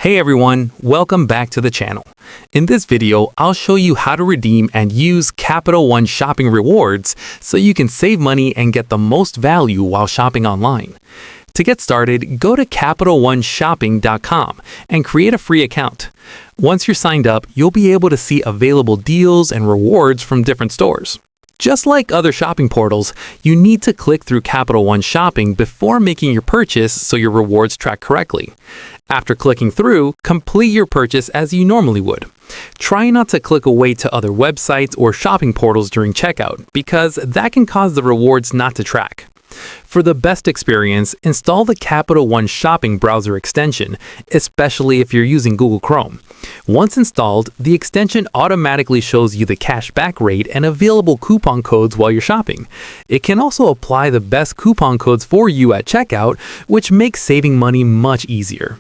Hey everyone, welcome back to the channel. In this video, I'll show you how to redeem and use Capital One shopping rewards so you can save money and get the most value while shopping online. To get started, go to CapitalOneShopping.com and create a free account. Once you're signed up, you'll be able to see available deals and rewards from different stores. Just like other shopping portals, you need to click through Capital One Shopping before making your purchase so your rewards track correctly. After clicking through, complete your purchase as you normally would. Try not to click away to other websites or shopping portals during checkout because that can cause the rewards not to track. For the best experience, install the Capital One Shopping browser extension, especially if you're using Google Chrome. Once installed, the extension automatically shows you the cashback rate and available coupon codes while you're shopping. It can also apply the best coupon codes for you at checkout, which makes saving money much easier.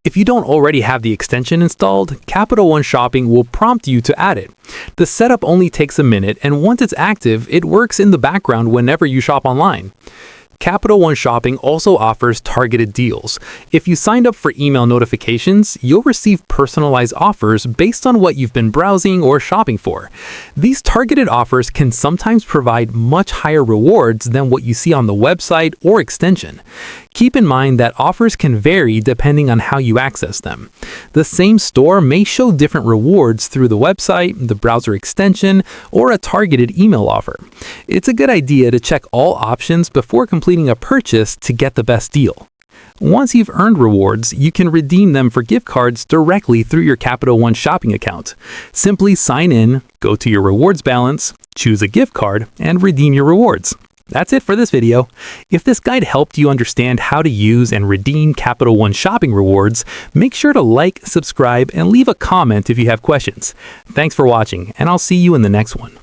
If you don't already have the extension installed, Capital One Shopping will prompt you to add it. The setup only takes a minute, and once it's active, it works in the background whenever you shop online. Capital One Shopping also offers targeted deals. If you signed up for email notifications, you'll receive personalized offers based on what you've been browsing or shopping for. These targeted offers can sometimes provide much higher rewards than what you see on the website or extension. Keep in mind that offers can vary depending on how you access them. The same store may show different rewards through the website, the browser extension, or a targeted email offer. It's a good idea to check all options before completing a purchase to get the best deal. Once you've earned rewards, you can redeem them for gift cards directly through your Capital One shopping account. Simply sign in, go to your rewards balance, choose a gift card, and redeem your rewards. That's it for this video. If this guide helped you understand how to use and redeem Capital One shopping rewards, make sure to like, subscribe, and leave a comment if you have questions. Thanks for watching, and I'll see you in the next one.